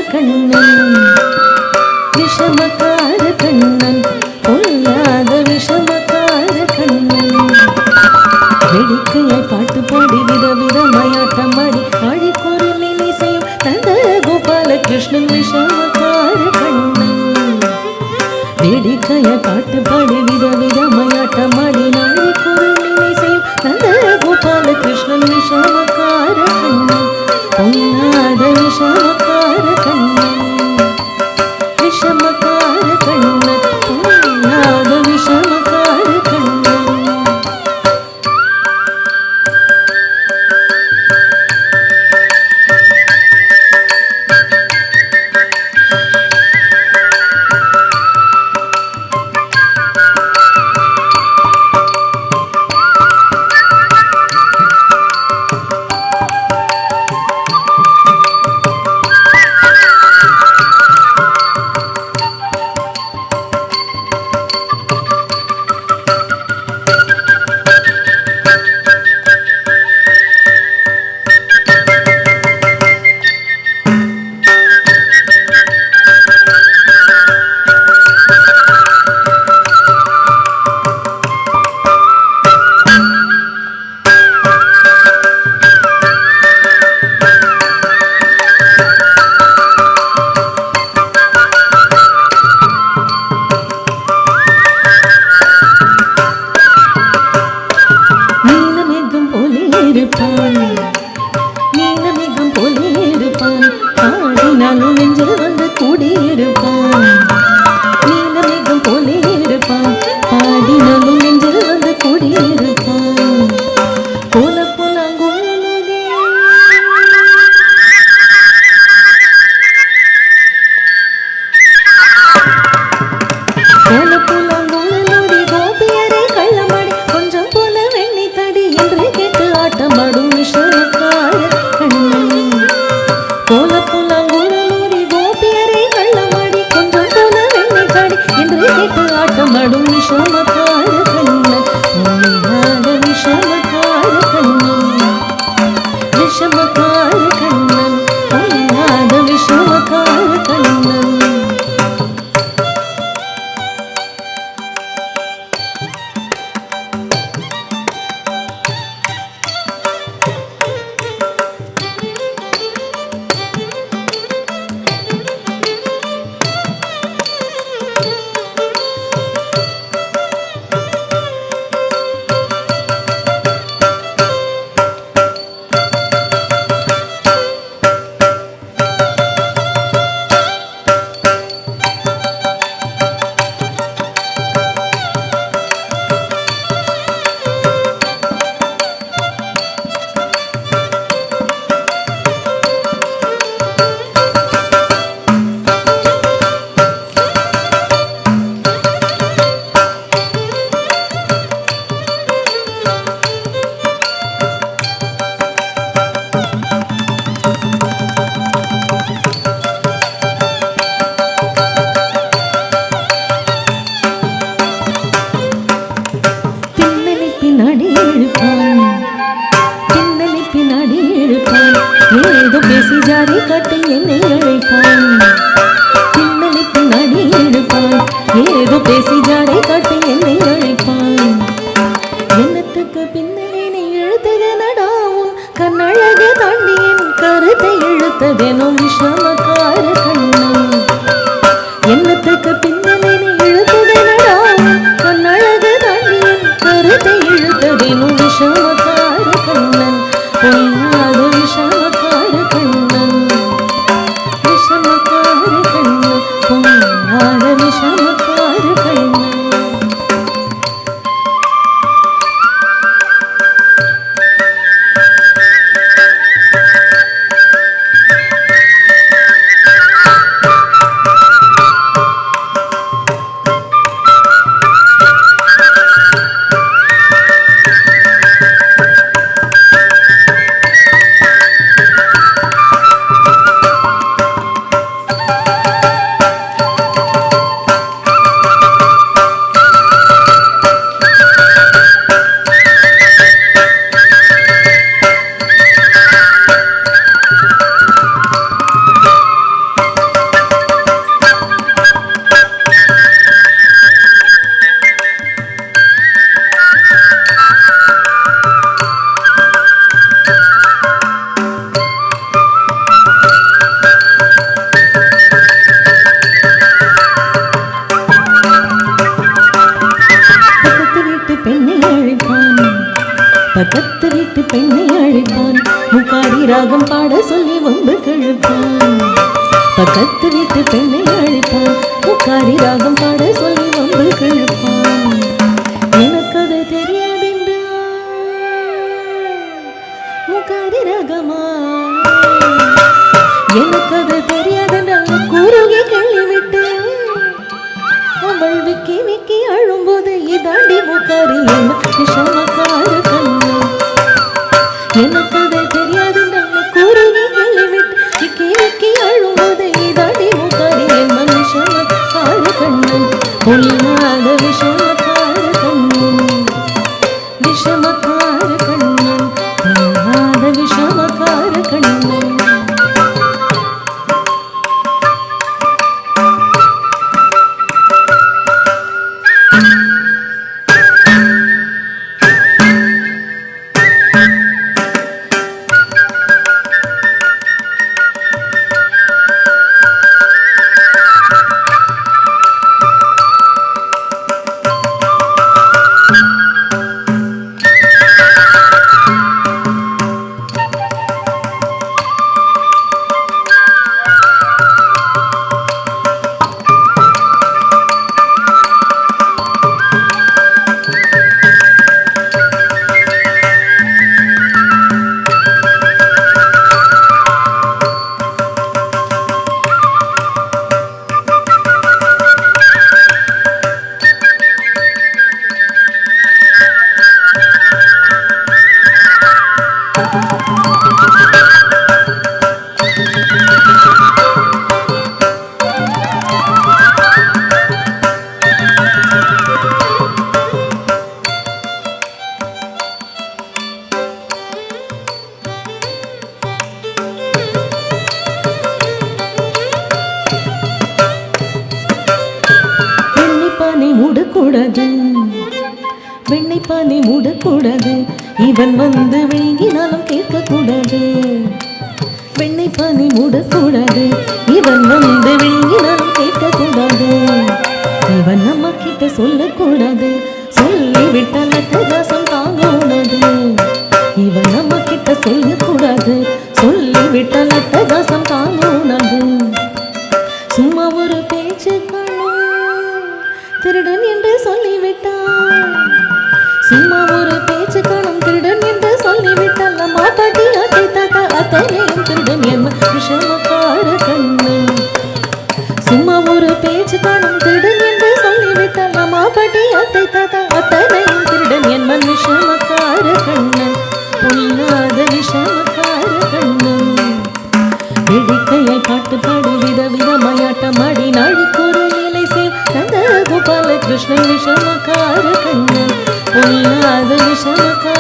கண்ணன் விஷமக்கார கண்ணன் பொல்லாத விஷமக்கார கண்ணன் வேடிக்கையை பாட்டு பாடி விதவிதமாயாட்டம் ஆடி ஆழிக்கோரில் இசையும் நந்த கோபாலகிருஷ்ணன் விஷமக்கார கண்ணன் வேடிக்கையை பாட்டு பாடி விதவிதமாயாட்டம் ஆடி ஆழிக்கோரில் இசையும் நந்த கோபாலகிருஷ்ணன் விஷமக்கார கண்ணன் பொல்லாத விஷமக்கார கண்ணன் விஷமக்கார கண்ணன் பொல்லாத விஷமக்கார கண்ணன் நீலமேகம் போலே இருப்பான் பாடினாலும் நெஞ்சில் வந்து கூடியிருப்பான் நீலமேகம் போலே இருப்பான் பாடினாலும் நெஞ்சில் வந்து கூடியிருப்பான் போல போலாங்குழலுதே போல போலாங்குழலுதே கோபியரை கள்ளமாடி கொஞ்சம் போல வெண்ணி தடி என்று கேட்டு ஆட்டமாடும் விஷமக்கார கண்ணன் போல போலாங்குழலூரி கோபியரை கள்ளமாடி கொஞ்சம் போல வெண்ணி தடி என்று கேட்டு ஆட்டமாடும் விஷமக்கார கண்ணன் பொல்லாத விஷமக்கார கண்ணன் விஷமக்கார கண்ணன் பொல்லாத விஷமக்கார கண்ணன் பின்னாடி இழுப்பான் ஏதோ பேசி ஜாடி காட்டி என்னை அழைப்பான் பின்னணி பின்னாடி இழுப்பான் ஏதோ பேசி ஜாடி காட்டி என்னை அழைப்பான் என்னத்துக்கு பின்னணி இழுத்ததனடாவும் கண்ணழகு தாண்டி என் கருத்தை இழுத்ததெனோ விஷமக்கார கண்ணன் என்னத்துக்கு பின்னணி இழுத்ததனடாவும் கண்ணழகு தாண்டி என் கருத்தை இழுத்ததெனோ விஷமக்கார கண்ணன் பொல்லாத விஷமக்கார கண்ணன் விஷமக்கார கண்ணன் பொல்லாத விஷமக்கார கண்ணன் பக்கத்து வீட்டு பெண்ணை அழைப்பான் முக்காரி ராகம் பாட சொல்லி வம்பு கிழப்பான் பக்கத்து வீட்டு பெண்ணை அழைப்பான் முக்காரி ராகம் பாட சொல்லி வம்பு கிழப்பான் எனக்கு அது தெரியாதென்றா முக்காரி ராகமா எனக்கு அது தெரியாதென்றா குறுகி கள்ளிவிட்டு அவள் விக்கி விக்கி அழும்போது இதாண்டி முக்காரி என்ன விஷமக்கார கண்ணு எனக்கு அது தெரியாதென்றா குறுகி கள்ளிவிட்டு விக்கி விக்கி அழும்போது இதாண்டி முக்காரி என்ன விஷமக்கார கண்ணன் பொல்லாத விஷமக்கார கண்ணன் விஷமக்கார கண்ணன் பொல்லாத விஷமக்கார கண்ணன் மூடக்கூடாது வெண்ணை பானை மூடக்கூடாது இவன் வந்து விழுங்கினாலும் கேட்கக்கூடாது வெண்ணை பானை மூடக்கூடாது இவன் வந்து விழுங்கினாலும் கேட்கக்கூடாது இவன் நம்ம கிட்ட சொல்லக்கூடாது சொல்லிவிட்டால் அட்டகாசம் தாங்க உணது இவன் நம்ம கிட்ட சொல்லக்கூடாது சொல்லிவிட்டால் அட்டகாசம் தாங்க உணது சும்மா ஒரு பேச்சு திருடன் என்று சொல்லிவிட்டான் சும்மா ஒரு பேச்சு காணும் திருடன் என்று சொல்லிவிட்டால் அம்மா பாட்டி அத்தை தாத்தா அத்தனையும் திருடன் என்ன விஷமக்கார கண்ணன் சும்மா ஒரு பேச்சு காணும் திருடன் என்று சொல்லிவிட்டால் அம்மா பாட்டி அத்தை தாத்தா அத்தனையும் திருடன் என்ன விஷமக்கார கண்ணன் பொல்லாத விஷமக்கார கண்ணன் வேடிக்கையை பாட்டு பாடி விதவிதமாயாட்டமாடி நாழிக்கொரு நிலை சேர் கோபால கிருஷ்ணன் விஷமக்கார கண்ணன் பொல்லாத விஷமக்கார